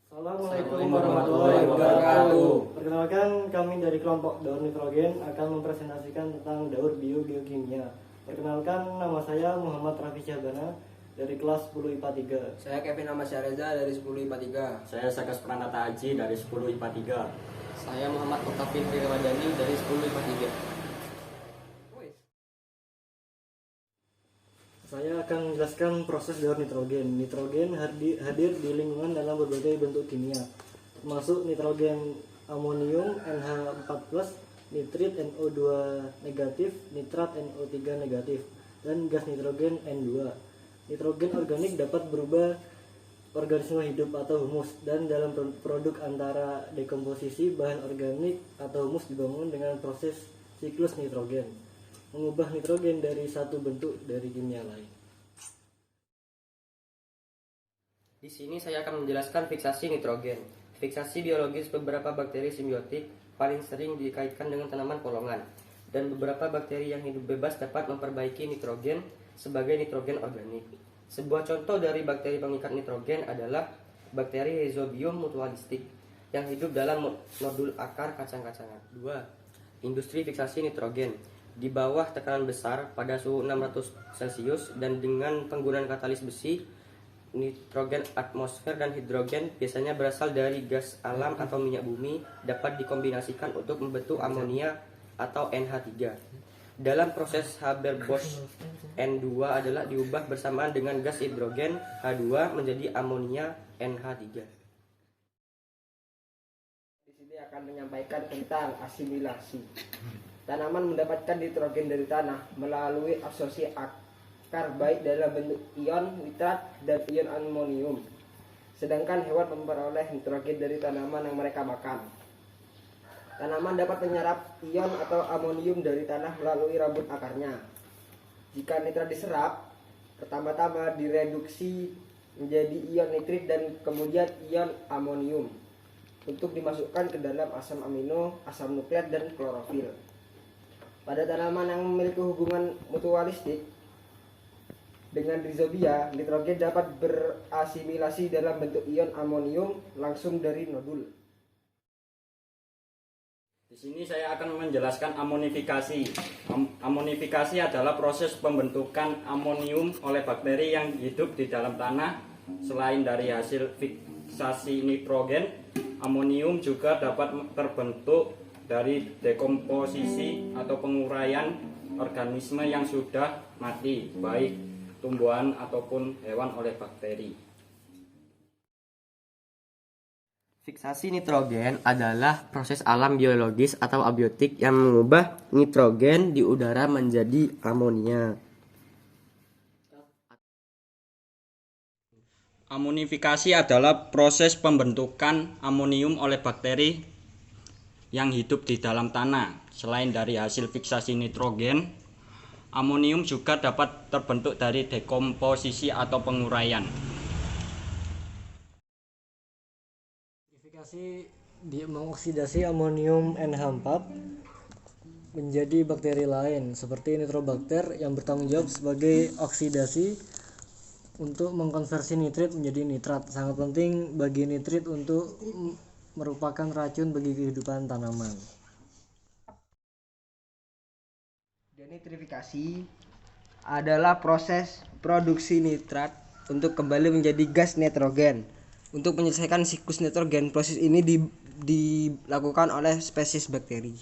Assalamualaikum warahmatullahi wabarakatuh. Perkenalkan, kami dari kelompok daur nitrogen akan mempresentasikan tentang daur biokimia. Perkenalkan, nama saya Muhammad Rafi Syahbana dari kelas 10 IPA 3. Saya Kevin Ahmad Syareza dari 10 IPA 3. Saya Sakas Pranata Aji dari 10 IPA 3. Saya Muhammad Oktavin Firmadani dari 10 IPA 3. Saya akan menjelaskan proses daur nitrogen. Nitrogen hadir di lingkungan dalam berbagai bentuk kimia, termasuk nitrogen amonium NH4+, nitrit NO2 negatif, nitrat NO3 negatif, dan gas nitrogen N2. Nitrogen organik dapat berubah organisme hidup atau humus, dan dalam produk antara dekomposisi bahan organik atau humus dibangun dengan proses siklus nitrogen, mengubah nitrogen dari satu bentuk dari kimia lain. Di sini saya akan menjelaskan fiksasi nitrogen. Fiksasi biologis beberapa bakteri simbiotik paling sering dikaitkan dengan tanaman kolongan, dan beberapa bakteri yang hidup bebas dapat memperbaiki nitrogen sebagai nitrogen organik. Sebuah contoh dari bakteri pengikat nitrogen adalah bakteri Rhizobium mutualistic yang hidup dalam nodul akar kacang-kacangan. 2. Industri fiksasi nitrogen. Di bawah tekanan besar pada suhu 600 Celcius dan dengan penggunaan katalis besi, nitrogen atmosfer dan hidrogen biasanya berasal dari gas alam atau minyak bumi dapat dikombinasikan untuk membentuk amonia atau NH3. Dalam proses Haber-Bosch, N2 adalah diubah bersamaan dengan gas hidrogen H2 menjadi amonia NH3. Di sini akan menyampaikan tentang asimilasi. Tanaman mendapatkan nitrogen dari tanah melalui absorpsi akar baik dalam bentuk ion nitrat dan ion amonium. Sedangkan hewan memperoleh nitrogen dari tanaman yang mereka makan. Tanaman dapat menyerap ion atau amonium dari tanah melalui rambut akarnya. Jika nitrat diserap, pertama-tama direduksi menjadi ion nitrit dan kemudian ion amonium untuk dimasukkan ke dalam asam amino, asam nukleat, dan klorofil. Pada tanaman yang memiliki hubungan mutualistik dengan rhizobia, nitrogen dapat berasimilasi dalam bentuk ion amonium langsung dari nodul. Di sini saya akan menjelaskan amonifikasi. Amonifikasi adalah proses pembentukan amonium oleh bakteri yang hidup di dalam tanah. Selain dari hasil fiksasi nitrogen, amonium juga dapat terbentuk dari dekomposisi atau penguraian organisme yang sudah mati, baik tumbuhan ataupun hewan oleh bakteri. Fiksasi nitrogen adalah proses alam biologis atau abiotik yang mengubah nitrogen di udara menjadi amonia. Amonifikasi adalah proses pembentukan amonium oleh bakteri yang hidup di dalam tanah. Selain dari hasil fiksasi nitrogen, amonium juga dapat terbentuk dari dekomposisi atau penguraian. Dia mengoksidasi amonium NH4 menjadi bakteri lain seperti nitrobakter yang bertanggung jawab sebagai oksidasi untuk mengkonversi nitrit menjadi nitrat. Sangat penting bagi nitrit untuk merupakan racun bagi kehidupan tanaman. Denitrifikasi adalah proses produksi nitrat untuk kembali menjadi gas nitrogen. Untuk menyelesaikan siklus nitrogen, proses ini dilakukan oleh spesies bakteri.